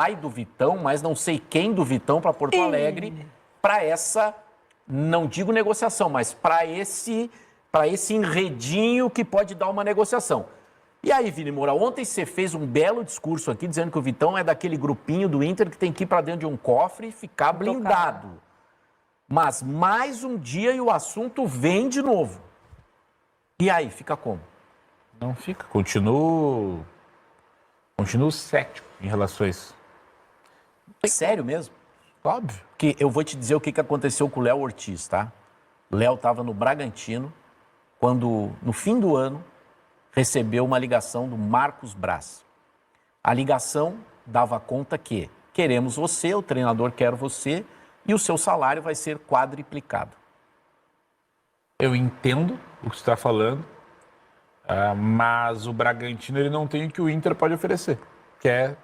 sai do Vitão, mas não sei quem do Vitão para Porto Alegre, para essa, não digo negociação, mas para esse enredinho que pode dar uma negociação. E aí, Vini Moura, ontem você fez um belo discurso aqui dizendo que o Vitão é daquele grupinho do Inter que tem que ir para dentro de um cofre e ficar blindado. Mas mais um dia e o assunto vem de novo. E aí, fica como? Não fica. Continuo cético em relação a isso. Sério mesmo? Óbvio. Que eu vou te dizer o que aconteceu com o Léo Ortiz, tá? O Léo estava no Bragantino, quando, no fim do ano, recebeu uma ligação do Marcos Braz. A ligação dava conta que queremos você, o treinador quer você, e o seu salário vai ser quadriplicado. Eu entendo o que você está falando, mas o Bragantino ele não tem o que o Inter pode oferecer, que é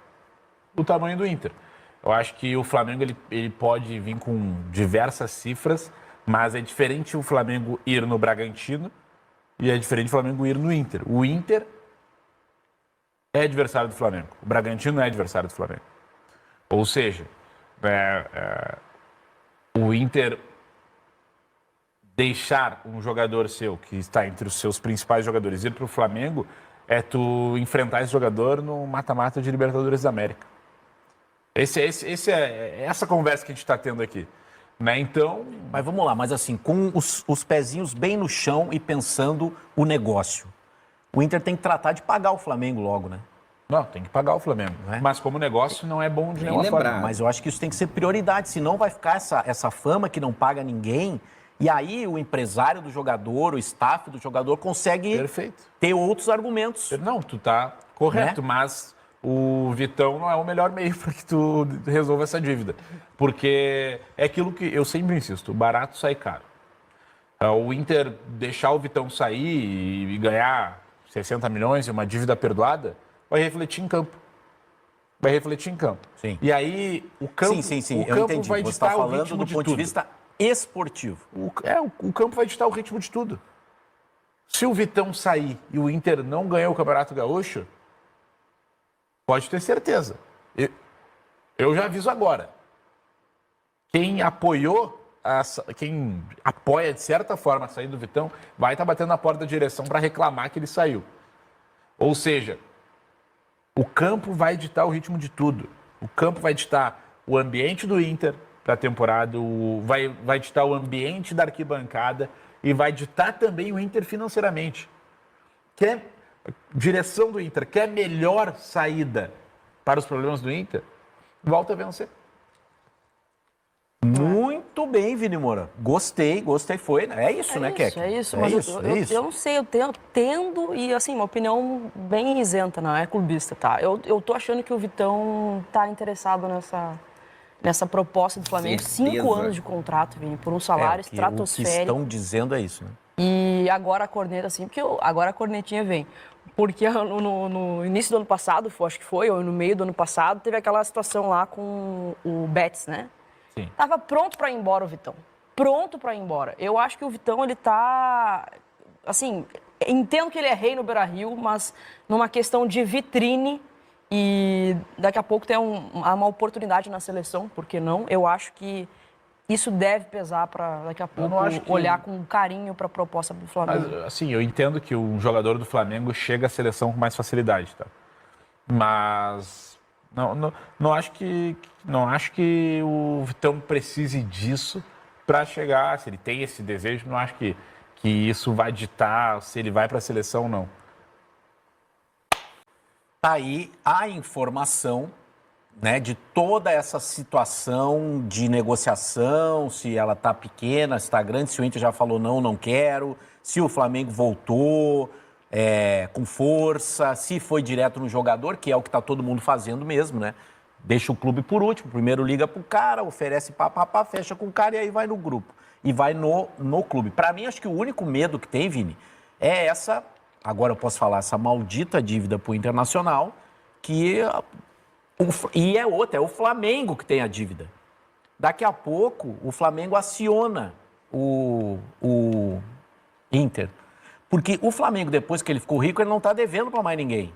o tamanho do Inter. Eu acho que o Flamengo ele pode vir com diversas cifras, mas é diferente o Flamengo ir no Bragantino e é diferente o Flamengo ir no Inter. O Inter é adversário do Flamengo, o Bragantino não é adversário do Flamengo. Ou seja, o Inter deixar um jogador seu, que está entre os seus principais jogadores, ir para o Flamengo, é tu enfrentar esse jogador no mata-mata de Libertadores da América. Essa conversa que a gente está tendo aqui. Né? Então... Mas vamos lá, mas assim, com os pezinhos bem no chão e pensando o negócio. O Inter tem que tratar de pagar o Flamengo logo, né? Não, tem que pagar o Flamengo. É? Mas como negócio não é bom de nenhuma forma. Mas eu acho que isso tem que ser prioridade, senão vai ficar essa fama que não paga ninguém. E aí o empresário do jogador, o staff do jogador consegue ter outros argumentos. Não, tu tá correto, né? Mas o Vitão não é o melhor meio para que tu resolva essa dívida. Porque é aquilo que eu sempre insisto, barato sai caro. O Inter deixar o Vitão sair e ganhar 60 milhões e uma dívida perdoada, vai refletir em campo. Vai refletir em campo. Sim. E aí o campo, sim. O campo eu entendi. vai Você ditar está o falando ritmo do de ponto tudo. de vista esportivo. O campo vai ditar o ritmo de tudo. Se o Vitão sair e o Inter não ganhar o Campeonato Gaúcho, pode ter certeza. Eu já aviso agora. Quem apoia de certa forma a saída do Vitão, vai estar batendo na porta da direção para reclamar que ele saiu. Ou seja, o campo vai ditar o ritmo de tudo. O campo vai ditar o ambiente do Inter para a temporada, vai ditar o ambiente da arquibancada e vai ditar também o Inter financeiramente. Direção do Inter, quer melhor saída para os problemas do Inter? Volta a vencer. Muito bem, Vini Moura. Gostei, foi. É isso, né, Keck? É isso, mas eu não sei, eu tendo, e assim, uma opinião bem isenta, não é clubista, tá? Eu tô achando que o Vitão tá interessado nessa proposta do Flamengo. 5 anos de contrato, Vini, por um salário estratosférico. O que estão dizendo é isso, né? E agora a corneta, assim, porque agora a cornetinha vem. Porque no início do ano passado, acho que foi, ou no meio do ano passado, teve aquela situação lá com o Betis, né? Sim. Tava pronto para ir embora o Vitão. Pronto para ir embora. Eu acho que o Vitão, ele tá... Assim, entendo que ele é rei no Beira-Rio, mas numa questão de vitrine e daqui a pouco tem uma oportunidade na seleção, por que não? Eu acho que isso deve pesar para daqui a pouco olhar com carinho para a proposta do Flamengo. Mas, assim, eu entendo que um jogador do Flamengo chega à seleção com mais facilidade, tá? Mas não acho que o Vitão precise disso para chegar. Se ele tem esse desejo, não acho que isso vai ditar se ele vai para a seleção ou não. Tá aí a informação, né, de toda essa situação de negociação, se ela tá pequena, se está grande, se o Inter já falou não quero, se o Flamengo voltou com força, se foi direto no jogador, que é o que está todo mundo fazendo mesmo, né? Deixa o clube por último, primeiro liga pro cara, oferece pá, fecha com o cara e aí vai no grupo. E vai no clube. Para mim, acho que o único medo que tem, Vini, é essa, agora eu posso falar, essa maldita dívida pro Internacional, e é o Flamengo que tem a dívida. Daqui a pouco, o Flamengo aciona o Inter. Porque o Flamengo, depois que ele ficou rico, ele não está devendo para mais ninguém.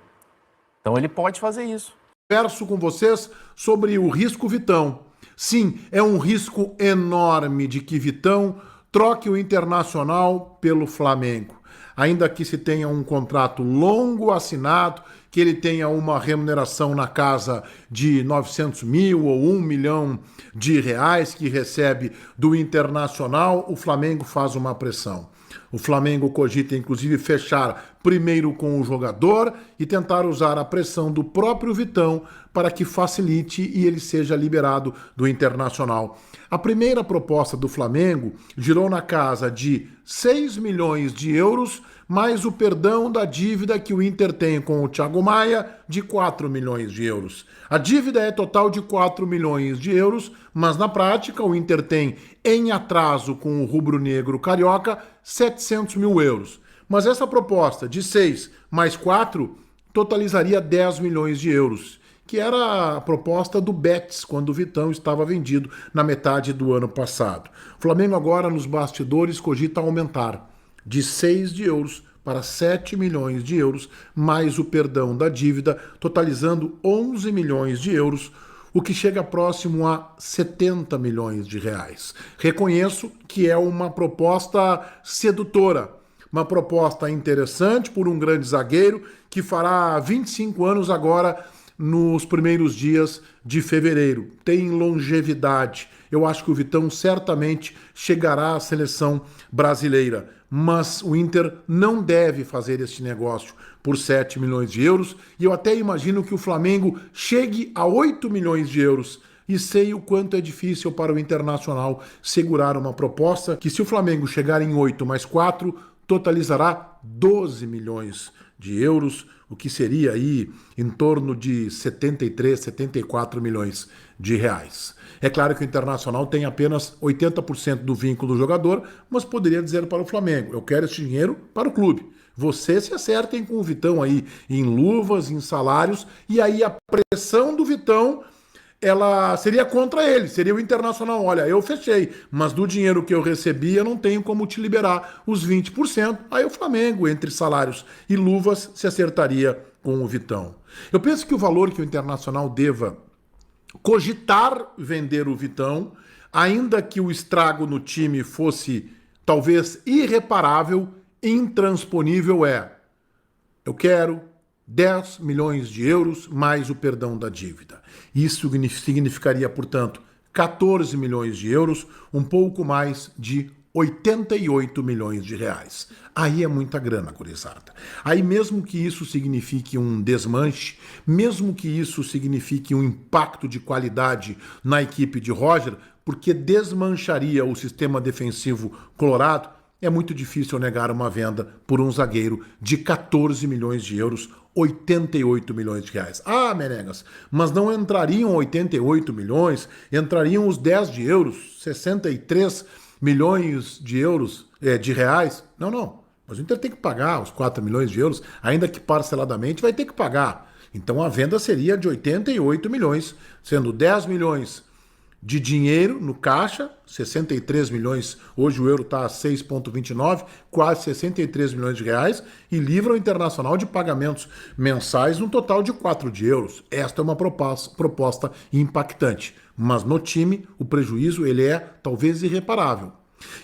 Então, ele pode fazer isso. converso com vocês sobre o risco Vitão. Sim, é um risco enorme de que Vitão troque o Internacional pelo Flamengo. Ainda que se tenha um contrato longo assinado, que ele tenha uma remuneração na casa de 900 mil ou 1 milhão de reais que recebe do Internacional, o Flamengo faz uma pressão. O Flamengo cogita, inclusive, fechar primeiro com o jogador e tentar usar a pressão do próprio Vitão para que facilite e ele seja liberado do Internacional. A primeira proposta do Flamengo girou na casa de 6 milhões de euros, mais o perdão da dívida que o Inter tem com o Thiago Maia de 4 milhões de euros. A dívida é total de 4 milhões de euros, mas na prática o Inter tem em atraso com o rubro-negro carioca 700 mil euros. Mas essa proposta de 6 mais 4 totalizaria 10 milhões de euros, que era a proposta do Betis, quando o Vitão estava vendido na metade do ano passado. O Flamengo agora, nos bastidores, cogita aumentar de 6 de euros para 7 milhões de euros, mais o perdão da dívida, totalizando 11 milhões de euros, o que chega próximo a 70 milhões de reais. Reconheço que é uma proposta sedutora, uma proposta interessante por um grande zagueiro que fará 25 anos agora nos primeiros dias de fevereiro. Tem longevidade. Eu acho que o Vitão certamente chegará à seleção brasileira. Mas o Inter não deve fazer este negócio por 7 milhões de euros. E eu até imagino que o Flamengo chegue a 8 milhões de euros. E sei o quanto é difícil para o Internacional segurar uma proposta que, se o Flamengo chegar em 8 mais 4, totalizará 12 milhões de euros, o que seria aí em torno de 73, 74 milhões de reais. É claro que o Internacional tem apenas 80% do vínculo do jogador, mas poderia dizer para o Flamengo: eu quero esse dinheiro para o clube. Vocês se acertem com o Vitão aí em luvas, em salários, e aí a pressão do Vitão ela seria contra ele, seria o Internacional. Olha, eu fechei, mas do dinheiro que eu recebi eu não tenho como te liberar os 20%. Aí o Flamengo, entre salários e luvas, se acertaria com o Vitão. Eu penso que o valor que o Internacional deva cogitar vender o Vitão, ainda que o estrago no time fosse talvez irreparável, intransponível, eu quero 10 milhões de euros mais o perdão da dívida. Isso significaria, portanto, 14 milhões de euros, um pouco mais de 88 milhões de reais. Aí é muita grana, gurizada. Aí mesmo que isso signifique um desmanche, mesmo que isso signifique um impacto de qualidade na equipe de Roger, porque desmancharia o sistema defensivo colorado, é muito difícil negar uma venda por um zagueiro de 14 milhões de euros, 88 milhões de reais. Ah, Menegas, mas não entrariam 88 milhões, entrariam os 10 de euros, 63 milhões de euros, de reais? Não. Mas o Inter tem que pagar os 4 milhões de euros, ainda que parceladamente vai ter que pagar. Então a venda seria de 88 milhões, sendo 10 milhões de dinheiro no caixa, 63 milhões, hoje o euro está a 6,29, quase 63 milhões de reais, e livra o Internacional de pagamentos mensais no total de 4 de euros. Esta é uma proposta impactante, mas no time o prejuízo ele é talvez irreparável.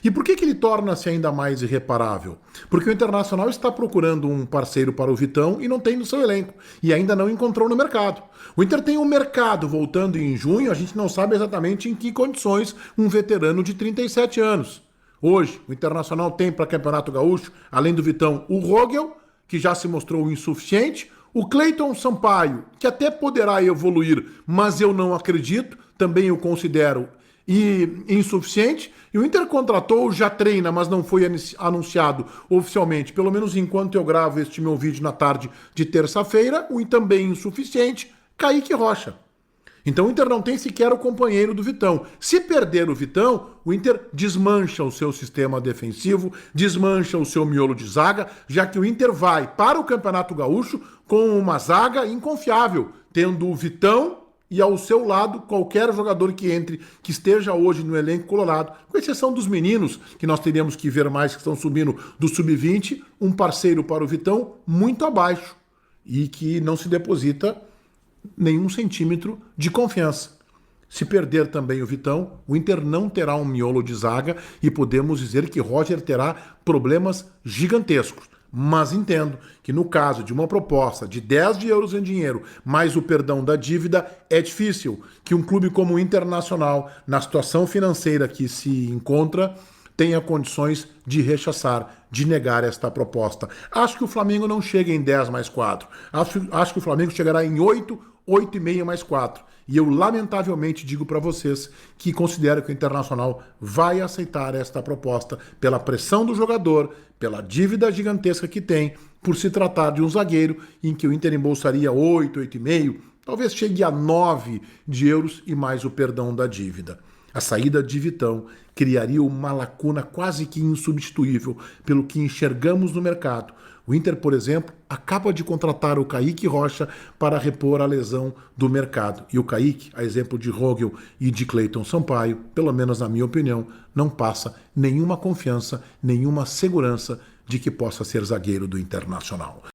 E por que ele torna-se ainda mais irreparável? Porque o Internacional está procurando um parceiro para o Vitão e não tem no seu elenco, e ainda não encontrou no mercado. O Inter tem um mercado voltando em junho, a gente não sabe exatamente em que condições um veterano de 37 anos. Hoje, o Internacional tem para Campeonato Gaúcho, além do Vitão, o Rogel, que já se mostrou insuficiente, o Cleiton Sampaio, que até poderá evoluir, mas eu não acredito, também o considero insuficiente, e o Inter contratou, já treina, mas não foi anunciado oficialmente, pelo menos enquanto eu gravo este meu vídeo na tarde de terça-feira, o também insuficiente, Kaique Rocha. Então o Inter não tem sequer o companheiro do Vitão. Se perder o Vitão, o Inter desmancha o seu sistema defensivo, desmancha o seu miolo de zaga, já que o Inter vai para o Campeonato Gaúcho com uma zaga inconfiável, tendo o Vitão e ao seu lado qualquer jogador que entre, que esteja hoje no elenco colorado, com exceção dos meninos, que nós teríamos que ver mais, que estão subindo do sub-20, um parceiro para o Vitão muito abaixo e que não se deposita nenhum centímetro de confiança. Se perder também o Vitão, o Inter não terá um miolo de zaga e podemos dizer que Roger terá problemas gigantescos. Mas entendo que no caso de uma proposta de 10 de euros em dinheiro, mais o perdão da dívida, é difícil que um clube como o Internacional, na situação financeira que se encontra, tenha condições de rechaçar, de negar esta proposta. Acho que o Flamengo não chega em 10 mais 4. Acho que o Flamengo chegará em 8, 8,5 mais 4. E eu, lamentavelmente, digo para vocês que considero que o Internacional vai aceitar esta proposta pela pressão do jogador, pela dívida gigantesca que tem, por se tratar de um zagueiro em que o Inter embolsaria 8, 8,5, talvez chegue a 9 de euros e mais o perdão da dívida. A saída de Vitão criaria uma lacuna quase que insubstituível pelo que enxergamos no mercado. O Inter, por exemplo, acaba de contratar o Kaique Rocha para repor a lesão do mercado. E o Kaique, a exemplo de Rogel e de Cleiton Sampaio, pelo menos na minha opinião, não passa nenhuma confiança, nenhuma segurança de que possa ser zagueiro do Internacional.